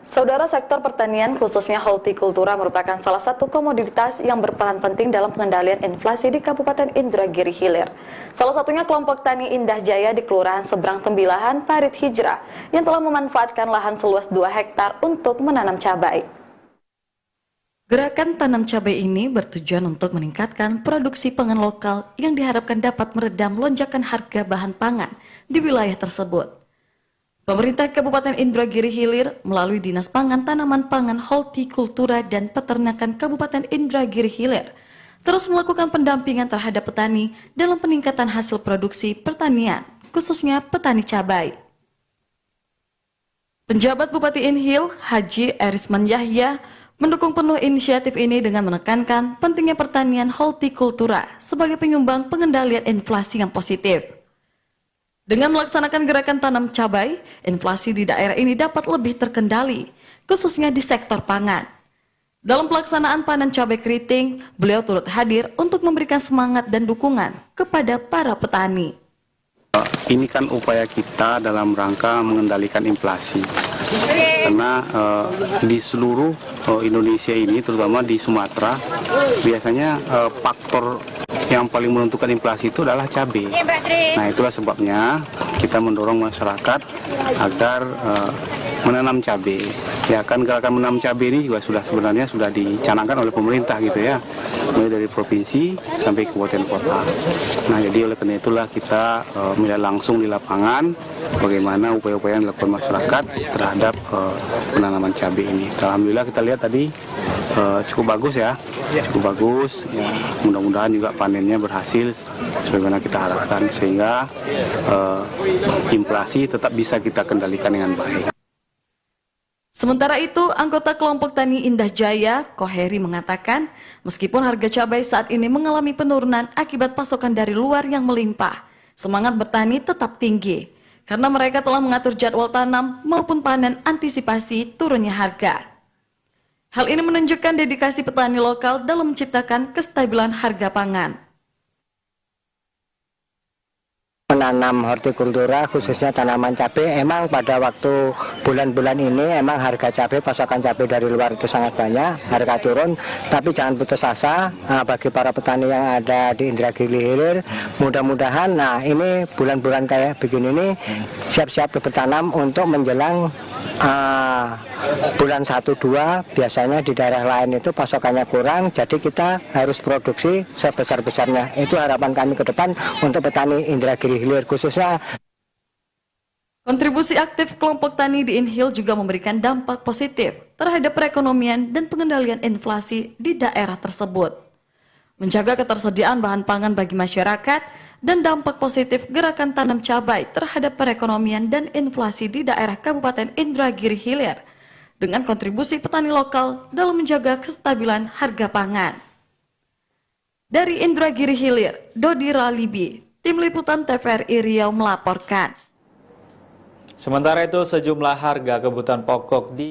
Saudara, sektor pertanian khususnya hortikultura merupakan salah satu komoditas yang berperan penting dalam pengendalian inflasi di Kabupaten Indragiri Hilir. Salah satunya kelompok tani Indah Jaya di Kelurahan Seberang Tembilahan, Parit Hijrah, yang telah memanfaatkan lahan seluas 2 hektar untuk menanam cabai. Gerakan tanam cabai ini bertujuan untuk meningkatkan produksi pangan lokal yang diharapkan dapat meredam lonjakan harga bahan pangan di wilayah tersebut. Pemerintah Kabupaten Indragiri Hilir melalui Dinas Pangan, Tanaman Pangan, Hortikultura dan Peternakan Kabupaten Indragiri Hilir terus melakukan pendampingan terhadap petani dalam peningkatan hasil produksi pertanian, khususnya petani cabai. Penjabat Bupati Inhil, Haji Erisman Yahya, mendukung penuh inisiatif ini dengan menekankan pentingnya pertanian hortikultura sebagai penyumbang pengendalian inflasi yang positif. Dengan melaksanakan gerakan tanam cabai, inflasi di daerah ini dapat lebih terkendali, khususnya di sektor pangan. Dalam pelaksanaan panen cabai keriting, beliau turut hadir untuk memberikan semangat dan dukungan kepada para petani. Ini kan upaya kita dalam rangka mengendalikan inflasi. Karena di seluruh Indonesia ini, terutama di Sumatera, biasanya faktor yang paling menentukan inflasi itu adalah cabai. Nah, itulah sebabnya kita mendorong masyarakat agar menanam cabai. Ya kan, gerakan menanam cabai ini juga sebenarnya sudah dicanangkan oleh pemerintah gitu ya, mulai dari provinsi sampai kabupaten kota. Nah, jadi oleh karena itulah kita melihat langsung di lapangan bagaimana upaya-upaya yang dilakukan masyarakat terhadap penanaman cabai ini. Alhamdulillah kita lihat tadi cukup bagus ya, cukup bagus. Ya, mudah-mudahan juga panennya berhasil sebagaimana kita harapkan sehingga inflasi tetap bisa kita kendalikan dengan baik. Sementara itu, anggota kelompok tani Indah Jaya, Koheri, mengatakan meskipun harga cabai saat ini mengalami penurunan akibat pasokan dari luar yang melimpah, semangat bertani tetap tinggi karena mereka telah mengatur jadwal tanam maupun panen antisipasi turunnya harga. Hal ini menunjukkan dedikasi petani lokal dalam menciptakan kestabilan harga pangan. Menanam hortikultura khususnya tanaman cabai, emang pada waktu bulan-bulan ini emang harga cabai, pasokan cabai dari luar itu sangat banyak, harga turun, tapi jangan putus asa. Bagi para petani yang ada di Indragiri Hilir, mudah-mudahan ini bulan-bulan kayak begini nih siap-siap bertanam untuk menjelang bulan 1-2. Biasanya di daerah lain itu pasokannya kurang, jadi kita harus produksi sebesar-besarnya. Itu harapan kami ke depan untuk petani Indragiri Hilir khususnya. Kontribusi aktif kelompok tani di Inhil juga memberikan dampak positif terhadap perekonomian dan pengendalian inflasi di daerah tersebut. Menjaga ketersediaan bahan pangan bagi masyarakat dan dampak positif gerakan tanam cabai terhadap perekonomian dan inflasi di daerah Kabupaten Indragiri Hilir dengan kontribusi petani lokal dalam menjaga kestabilan harga pangan. Dari Indragiri Hilir, Dodi Ralibi, Tim Liputan TVRI Riau melaporkan. Sementara itu, sejumlah harga kebutuhan pokok di